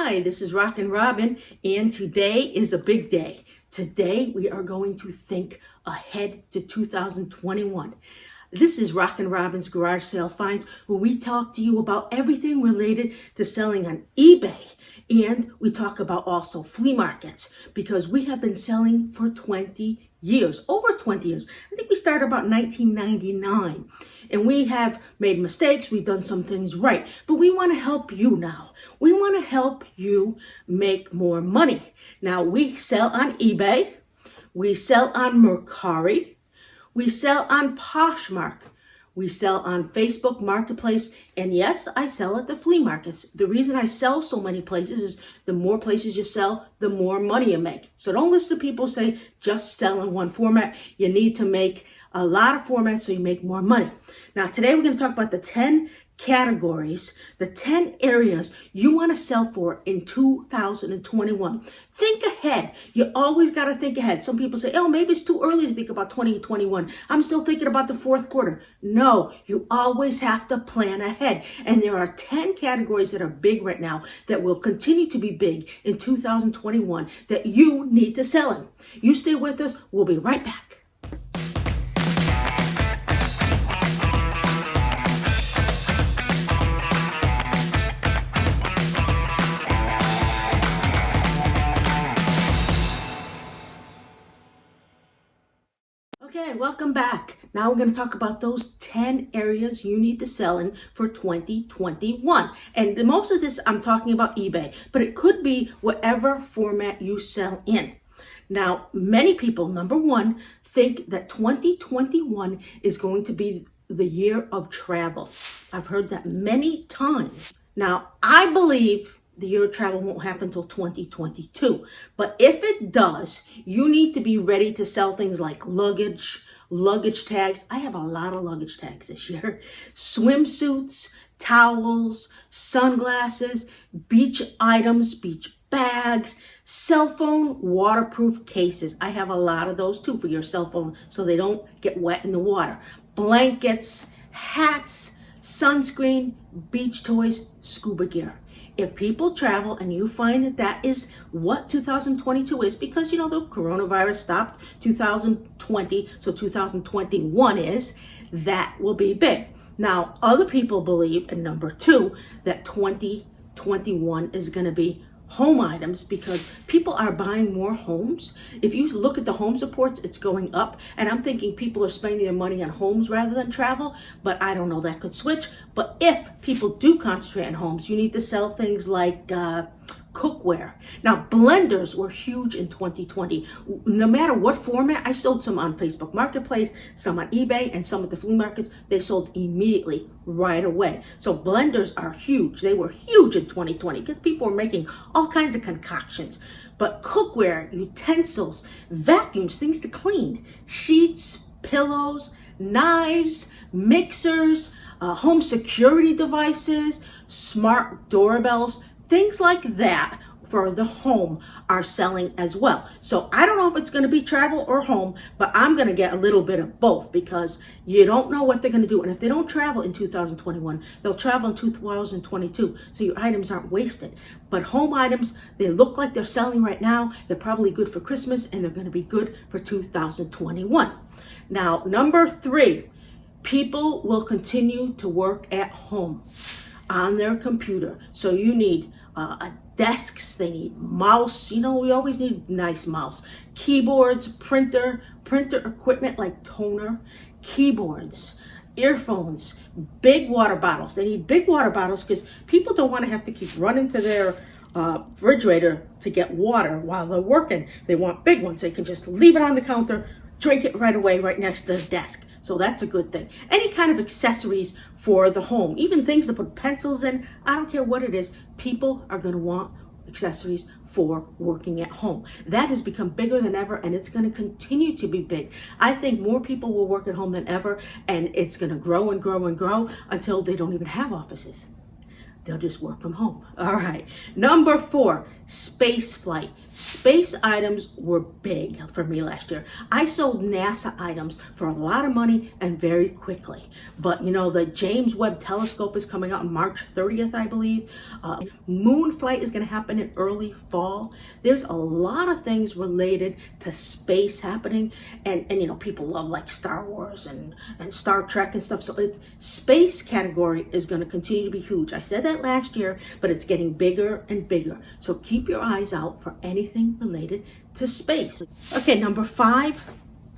Hi, this is RockinRobin, and today is a big day. Today we are going to think ahead to 2021. This is RockinRobin's Garage Sale Finds, where we talk to you about everything related to selling on eBay. And we talk about also flea markets, because we have been selling for 20 years, over 20 years. I think we started about 1999. And we have made mistakes, we've done some things right, but we want to help you now. We want to help you make more money. Now, we sell on eBay, we sell on Mercari, we sell on Poshmark, we sell on Facebook Marketplace, and yes, I sell at the flea markets. The reason I sell so many places is the more places you sell, the more money you make. So don't listen to people say just sell in one format. You need to make a lot of formats so you make more money. Now, today we're going to talk about the 10 categories, the 10 areas you want to sell for in 2021. Think ahead. You always got to think ahead. Some people say, oh, maybe it's too early to think about 2021. I'm still thinking about the fourth quarter. No, you always have to plan ahead. And there are 10 categories that are big right now that will continue to be big in 2021 that you need to sell in. You stay with us. We'll be right back. Okay, welcome back. Now we're going to talk about those 10 areas you need to sell in for 2021. And most of this, I'm talking about eBay, but it could be whatever format you sell in. Now, many people, number one, think that 2021 is going to be the year of travel. I've heard that many times. Now, I believe the year of travel won't happen until 2022. But if it does, you need to be ready to sell things like luggage tags. I have a lot of luggage tags this year. Swimsuits, towels, sunglasses, beach items, beach bags, cell phone, waterproof cases. I have a lot of those too for your cell phone so they don't get wet in the water. Blankets, hats, sunscreen, beach toys, scuba gear. If people travel and you find that that is what 2022 is, because the coronavirus stopped 2020, so 2021 is, that will be big. Now, other people believe, and number two, that 2021 is going to be home items, because people are buying more homes. If you look at the homes reports, it's going up, and I'm thinking people are spending their money on homes rather than travel, but I don't know, that could switch. But if people do concentrate on homes, you need to sell things like cookware. Now, blenders were huge in 2020. No matter what format, I sold some on Facebook Marketplace, some on eBay, and some at the flea markets. They sold immediately, right away. So blenders are huge. They were huge in 2020 because people were making all kinds of concoctions. But cookware, utensils, vacuums, things to clean, sheets, pillows, knives, mixers, home security devices, smart doorbells, things like that for the home are selling as well. So I don't know if it's going to be travel or home, but I'm going to get a little bit of both, because you don't know what they're going to do. And if they don't travel in 2021, they'll travel in 2022. So your items aren't wasted. But home items, they look like they're selling right now. They're probably good for Christmas, and they're going to be good for 2021. Now, number three, people will continue to work at home on their computer. So you need desks, they need mouse. We always need nice mouse. Keyboards, printer equipment like toner, keyboards, earphones, big water bottles. They need big water bottles because people don't want to have to keep running to their refrigerator to get water while they're working. They want big ones. They can just leave it on the counter, drink it right away, right next to the desk. So that's a good thing. Any kind of accessories for the home, even things to put pencils in, I don't care what it is, people are going to want accessories for working at home. That has become bigger than ever, and it's going to continue to be big. I think more people will work at home than ever, and it's going to grow and grow and grow until they don't even have offices. they'll just work from home. All right. Number 4, space flight. Space items were big for me last year. I sold NASA items for a lot of money and very quickly. But you know, the James Webb Telescope is coming out on March 30th, I believe. Moon flight is going to happen in early fall. There's a lot of things related to space happening. And you know, people love like Star Wars and Star Trek and stuff. So space category is going to continue to be huge. I said that last year, but it's getting bigger and bigger. So keep your eyes out for anything related to space. Okay, number 5,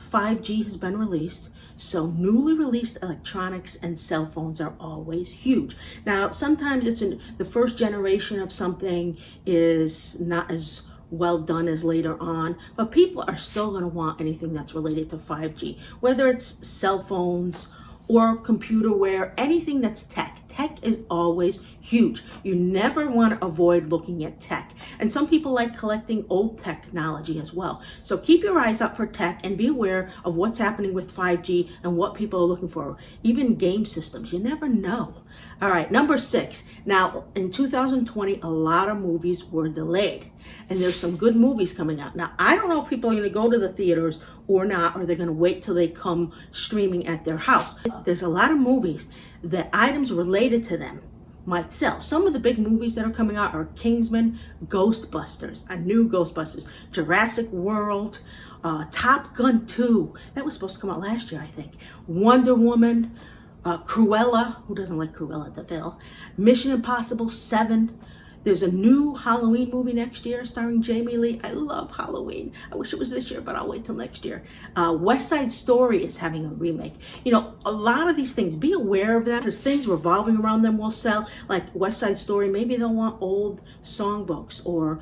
5G has been released. So newly released electronics and cell phones are always huge. Now, sometimes it's the first generation of something is not as well done as later on, but people are still going to want anything that's related to 5G, whether it's cell phones or computer wear, anything that's tech. Tech is always huge. You never want to avoid looking at tech. And some people like collecting old technology as well. So keep your eyes out for tech and be aware of what's happening with 5G and what people are looking for. Even game systems, you never know. All right, number 6. Now, in 2020, a lot of movies were delayed. And there's some good movies coming out. Now, I don't know if people are going to go to the theaters or not, or they're going to wait till they come streaming at their house. There's a lot of movies that items related to them might sell. Some of the big movies that are coming out are Kingsman, Ghostbusters, a new Ghostbusters, Jurassic World, Top Gun 2. That was supposed to come out last year, I think. Wonder Woman, Cruella, who doesn't like Cruella de Vil, Mission Impossible 7. There's a new Halloween movie next year starring Jamie Lee. I love Halloween. I wish it was this year, but I'll wait till next year. West Side Story is having a remake. You know, a lot of these things, be aware of them, because things revolving around them will sell. Like West Side Story, maybe they'll want old songbooks or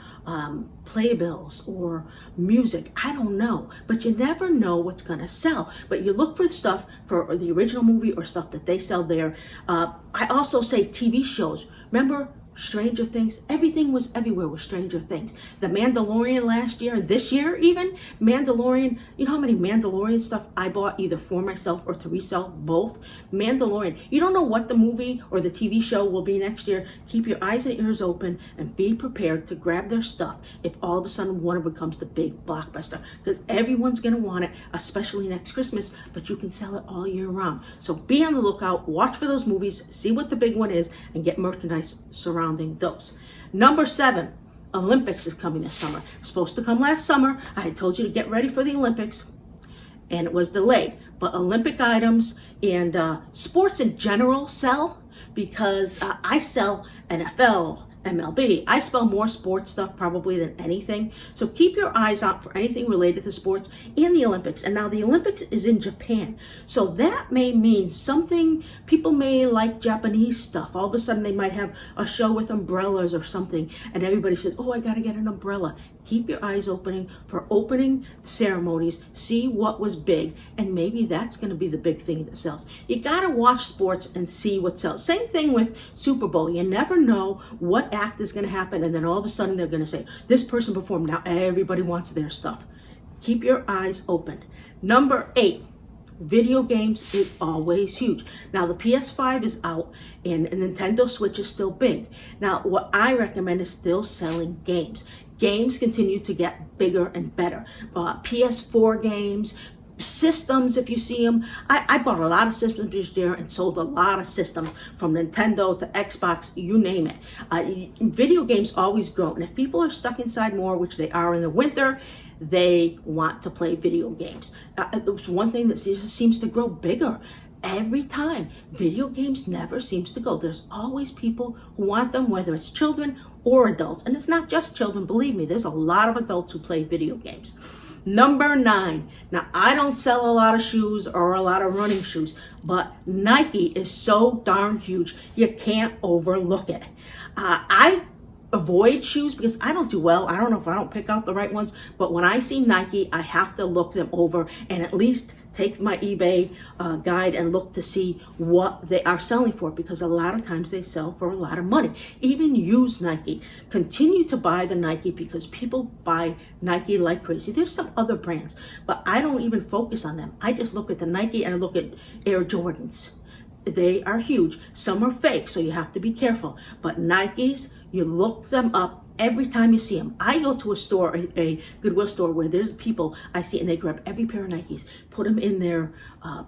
playbills or music. I don't know, but you never know what's going to sell. But you look for stuff for the original movie or stuff that they sell there. I also say TV shows. Remember Stranger Things? Everything was everywhere with Stranger Things. The Mandalorian last year, this year even, Mandalorian, you know how many Mandalorian stuff I bought either for myself or to resell? Both. Mandalorian. You don't know what the movie or the TV show will be next year. Keep your eyes and ears open and be prepared to grab their stuff if all of a sudden one becomes the big blockbuster. Because everyone's going to want it, especially next Christmas, but you can sell it all year round. So be on the lookout, watch for those movies, see what the big one is, and get merchandise surrounding those. Number 7, Olympics is coming this summer. It's supposed to come last summer. I had told you to get ready for the Olympics, and it was delayed. But Olympic items and sports in general sell, because I sell NFL, MLB. I sell more sports stuff probably than anything. So keep your eyes out for anything related to sports and the Olympics. And now the Olympics is in Japan. So that may mean something, people may like Japanese stuff. All of a sudden they might have a show with umbrellas or something. And everybody says, oh, I got to get an umbrella. Keep your eyes opening for opening ceremonies. See what was big. And maybe that's going to be the big thing that sells. You got to watch sports and see what sells. Same thing with Super Bowl. You never know what act is going to happen, and then all of a sudden they're going to say, this person performed, now everybody wants their stuff. Keep your eyes open. Number 8, video games is always huge. Now the PS5 is out and Nintendo Switch is still big. Now what I recommend is still selling games. Games continue to get bigger and better. PS4 games, systems, if you see them. I bought a lot of systems this year and sold a lot of systems, from Nintendo to Xbox, you name it. Video games always grow, and if people are stuck inside more, which they are in the winter, they want to play video games. It's one thing that just seems to grow bigger every time. Video games never seems to go. There's always people who want them, whether it's children or adults. And it's not just children, believe me, there's a lot of adults who play video games. Number 9. Now, I don't sell a lot of shoes or a lot of running shoes, but Nike is so darn huge, you can't overlook it. I avoid shoes because I don't do well. I don't know if I don't pick out the right ones, but when I see Nike, I have to look them over and at least take my eBay guide and look to see what they are selling for, because a lot of times they sell for a lot of money. Even used Nike. Continue to buy the Nike because people buy Nike like crazy. There's some other brands, but I don't even focus on them. I just look at the Nike and I look at Air Jordans. They are huge. Some are fake, so you have to be careful. But Nikes, you look them up every time you see them. I go to a store, a Goodwill store, where there's people I see, and they grab every pair of Nikes, put them in their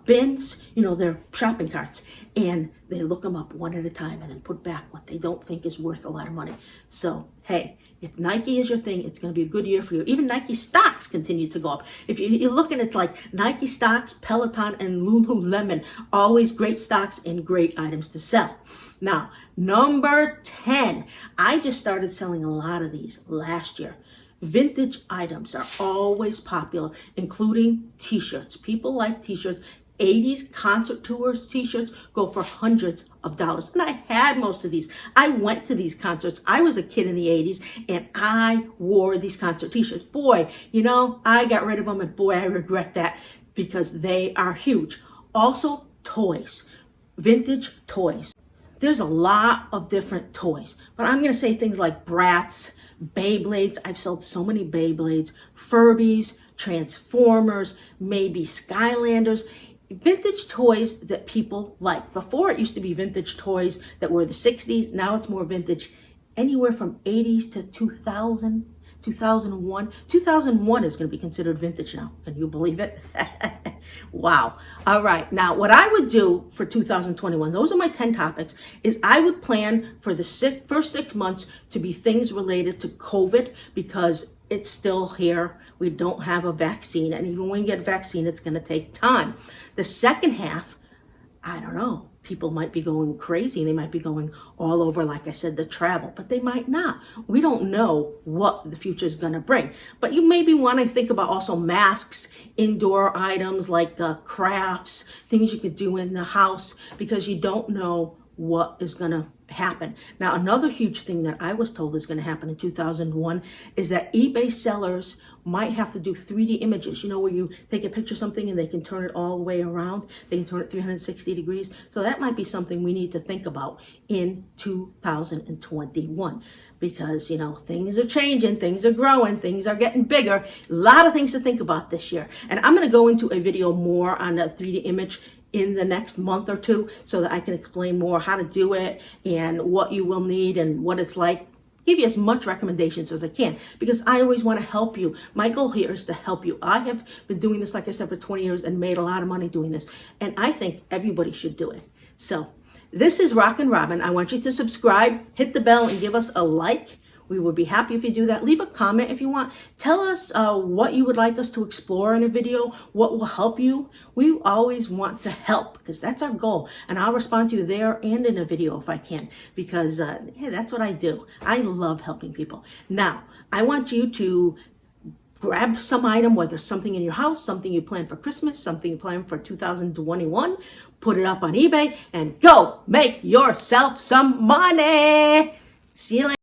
bins, their shopping carts, and they look them up one at a time and then put back what they don't think is worth a lot of money. So, hey, if Nike is your thing, it's going to be a good year for you. Even Nike stocks continue to go up. If you look at it, it's like Nike stocks, Peloton, and Lululemon, always great stocks and great items to sell. Now, number 10, I just started selling a lot of these last year. Vintage items are always popular, including t-shirts. People like t-shirts. 80s concert tours t-shirts go for hundreds of dollars. And I had most of these. I went to these concerts. I was a kid in the 80s, and I wore these concert t-shirts. Boy, I got rid of them, and boy, I regret that, because they are huge. Also, toys. Vintage toys. There's a lot of different toys, but I'm going to say things like Bratz, Beyblades. I've sold so many Beyblades, Furbies, Transformers, maybe Skylanders. Vintage toys that people like. Before, it used to be vintage toys that were the 60s. Now it's more vintage, anywhere from 80s to 2000, 2001. 2001 is going to be considered vintage now. Can you believe it? Wow. All right. Now, what I would do for 2021, those are my 10 topics, is I would plan for the first 6 months to be things related to COVID, because it's still here. We don't have a vaccine. And even when you get a vaccine, it's going to take time. The second half, I don't know. People might be going crazy. They might be going all over, like I said, the travel, but they might not. We don't know what the future is going to bring. But you maybe want to think about also masks, indoor items like crafts, things you could do in the house, because you don't know what is going to happen. Now, another huge thing that I was told is going to happen in 2001 is that eBay sellers might have to do 3D images, where you take a picture of something and they can turn it all the way around. They can turn it 360 degrees. So that might be something we need to think about in 2021, because, things are changing, things are growing, things are getting bigger. A lot of things to think about this year. And I'm going to go into a video more on the 3D image in the next month or two, so that I can explain more how to do it and what you will need and what it's like. Give you as much recommendations as I can, because I always want to help you. My goal here is to help you. I have been doing this, like I said, for 20 years and made a lot of money doing this. And I think everybody should do it. So this is RockinRobin. I want you to subscribe, hit the bell, and give us a like. We would be happy if you do that. Leave a comment if you want. Tell us what you would like us to explore in a video, what will help you. We always want to help, because that's our goal. And I'll respond to you there and in a video if I can, because hey, that's what I do. I love helping people. Now, I want you to grab some item, whether it's something in your house, something you plan for Christmas, something you plan for 2021, put it up on eBay, and go make yourself some money. See you later.